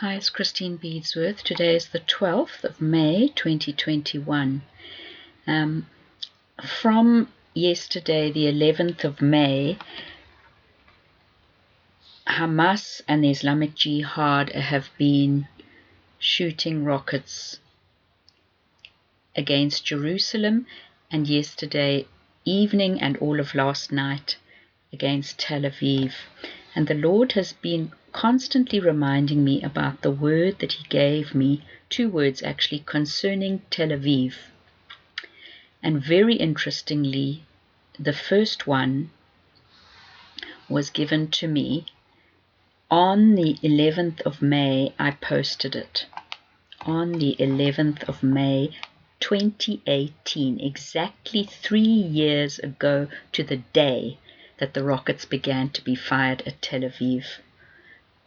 Hi, it's Christine Beadsworth. Today is the 12th of May 2021. From yesterday, the 11th of May, Hamas and the Islamic Jihad have been shooting rockets against Jerusalem, and yesterday evening and all of last night against Tel Aviv. And the Lord has been constantly reminding me about the word that He gave me, 2 words actually, concerning Tel Aviv. And very interestingly, the first one was given to me on the 11th of May. I posted it on the 11th of May 2018, exactly 3 years ago to the day that the rockets began to be fired at Tel Aviv.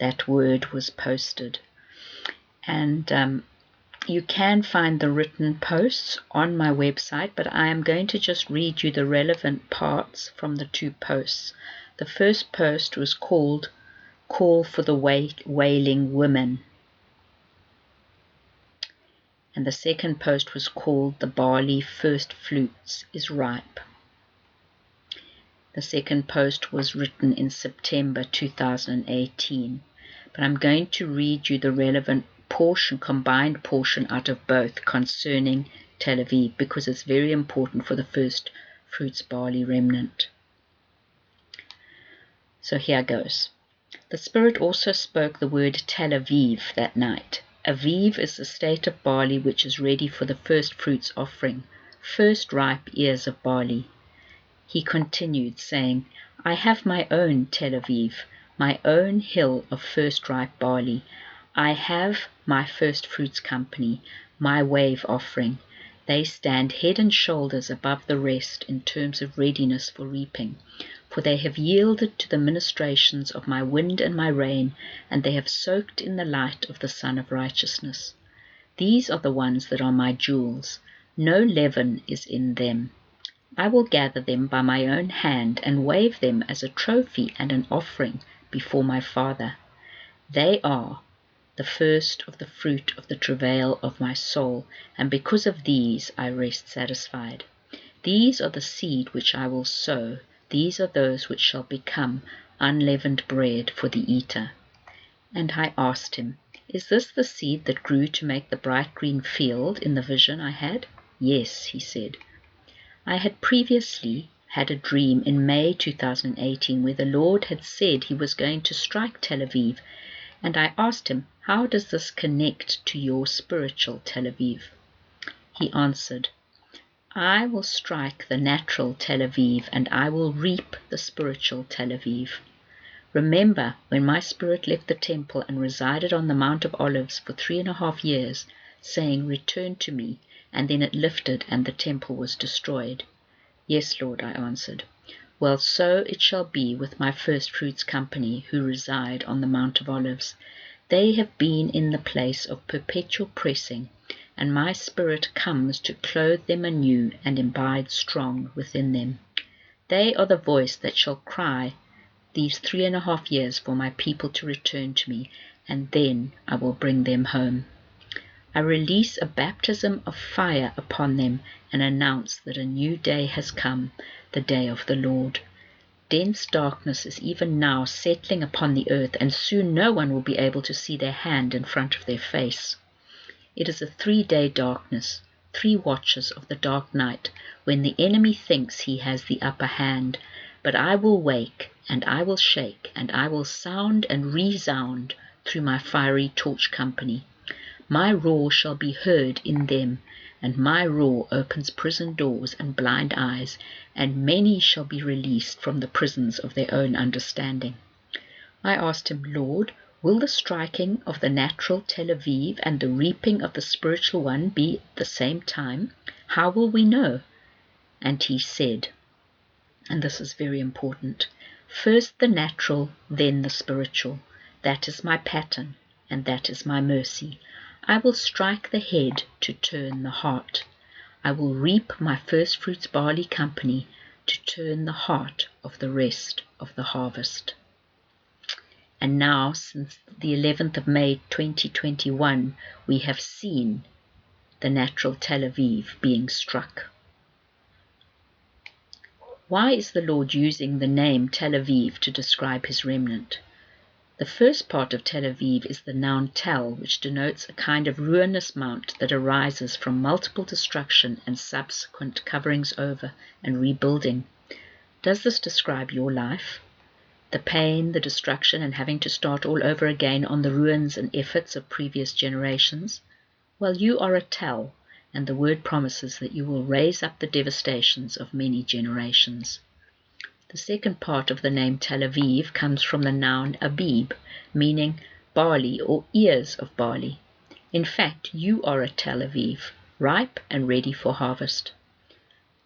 That word was posted. And you can find the written posts on my website, but I am going to just read you the relevant parts from the 2 posts. The first post was called Call for the Wailing Women. And the second post was called The Barley First Fruits is Ripe. The second post was written in September 2018. But I'm going to read you the relevant portion, combined portion out of both concerning Tel Aviv, because it's very important for the first fruits barley remnant. So here goes. The Spirit also spoke the word Tel Aviv that night. Aviv is the state of barley which is ready for the first fruits offering, first ripe ears of barley. He continued, saying, I have my own Tel Aviv, my own hill of first ripe barley. I have my first fruits company, my wave offering. They stand head and shoulders above the rest in terms of readiness for reaping. For they have yielded to the ministrations of my wind and my rain, and they have soaked in the light of the Sun of Righteousness. These are the ones that are my jewels. No leaven is in them. I will gather them by my own hand and wave them as a trophy and an offering before my Father. They are the first of the fruit of the travail of my soul, and because of these I rest satisfied. These are the seed which I will sow. These are those which shall become unleavened bread for the eater. And I asked him, Is this the seed that grew to make the bright green field in the vision I had? Yes, he said. I had previously had a dream in May 2018 where the Lord had said He was going to strike Tel Aviv, and I asked Him, how does this connect to your spiritual Tel Aviv? He answered, I will strike the natural Tel Aviv, and I will reap the spiritual Tel Aviv. Remember when my spirit left the temple and resided on the Mount of Olives for 3.5 years, saying, Return to me, and then it lifted and the temple was destroyed. Yes, Lord, I answered. Well, so it shall be with my first fruits company who reside on the Mount of Olives. They have been in the place of perpetual pressing, and my spirit comes to clothe them anew and abide strong within them. They are the voice that shall cry these 3.5 years for my people to return to me, and then I will bring them home. I release a baptism of fire upon them and announce that a new day has come, the day of the Lord. Dense darkness is even now settling upon the earth, and soon no one will be able to see their hand in front of their face. It is a 3-day darkness, 3 watches of the dark night, when the enemy thinks he has the upper hand. But I will wake, and I will shake, and I will sound and resound through my fiery torch company. My roar shall be heard in them, and my roar opens prison doors and blind eyes, and many shall be released from the prisons of their own understanding. I asked him, Lord, will the striking of the natural Tel Aviv and the reaping of the spiritual one be at the same time? How will we know? And he said, and this is very important, first the natural, then the spiritual. That is my pattern, and that is my mercy. I will strike the head to turn the heart. I will reap my first fruits barley company to turn the heart of the rest of the harvest. And now, since the 11th of May 2021, we have seen the natural Tel Aviv being struck. Why is the Lord using the name Tel Aviv to describe his remnant? The first part of Tel Aviv is the noun tel, which denotes a kind of ruinous mount that arises from multiple destruction and subsequent coverings over and rebuilding. Does this describe your life? The pain, the destruction, and having to start all over again on the ruins and efforts of previous generations? Well, you are a tel, and the word promises that you will raise up the devastations of many generations. The second part of the name Tel Aviv comes from the noun abib, meaning barley or ears of barley. In fact, you are a Tel Aviv, ripe and ready for harvest.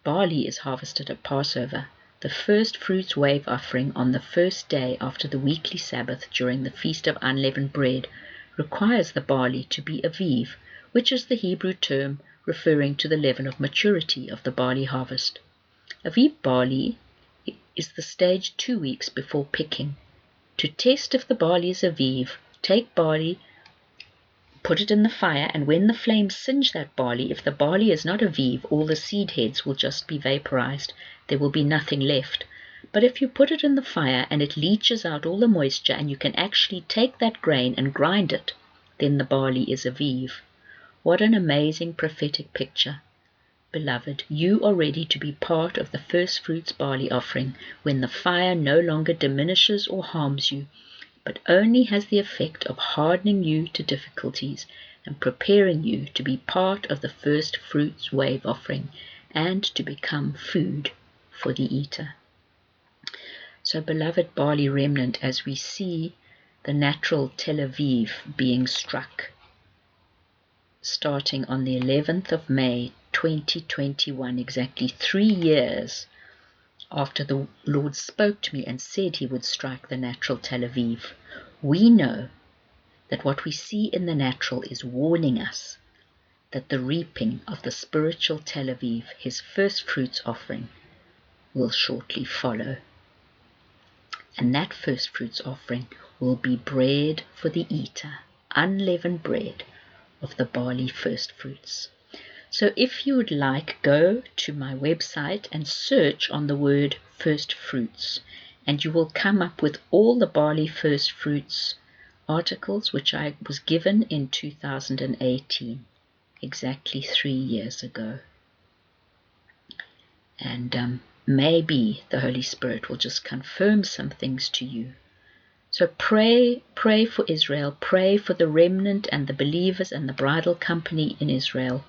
Barley is harvested at Passover, the first fruits wave offering on the first day after the weekly Sabbath during the Feast of Unleavened Bread requires the barley to be aviv, which is the Hebrew term referring to the level of maturity of the barley harvest. Aviv barley is the stage 2 weeks before picking. To test if the barley is aviv, take barley, put it in the fire, and when the flames singe that barley, if the barley is not aviv, all the seed heads will just be vaporized. There will be nothing left. But if you put it in the fire and it leaches out all the moisture and you can actually take that grain and grind it, then the barley is aviv. What an amazing prophetic picture. Beloved, you are ready to be part of the first fruits barley offering when the fire no longer diminishes or harms you, but only has the effect of hardening you to difficulties and preparing you to be part of the first fruits wave offering and to become food for the eater. So, beloved barley remnant, as we see the natural Tel Aviv being struck, starting on the 11th of May 2021, exactly 3 years after the Lord spoke to me and said he would strike the natural Tel Aviv, we know that what we see in the natural is warning us that the reaping of the spiritual Tel Aviv, his first fruits offering, will shortly follow. And that first fruits offering will be bread for the eater, unleavened bread of the barley first fruits. So if you would like, go to my website and search on the word first fruits, and you will come up with all the barley first fruits articles which I was given in 2018, exactly 3 years ago. And maybe the Holy Spirit will just confirm some things to you. So pray for Israel, pray for the remnant and the believers and the bridal company in Israel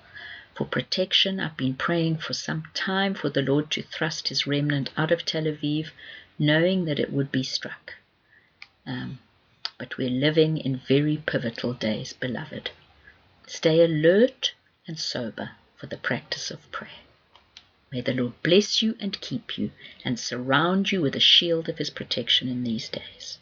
for protection. I've been praying for some time for the Lord to thrust his remnant out of Tel Aviv, knowing that it would be struck. But we're living in very pivotal days, beloved. Stay alert and sober for the practice of prayer. May the Lord bless you and keep you and surround you with a shield of his protection in these days.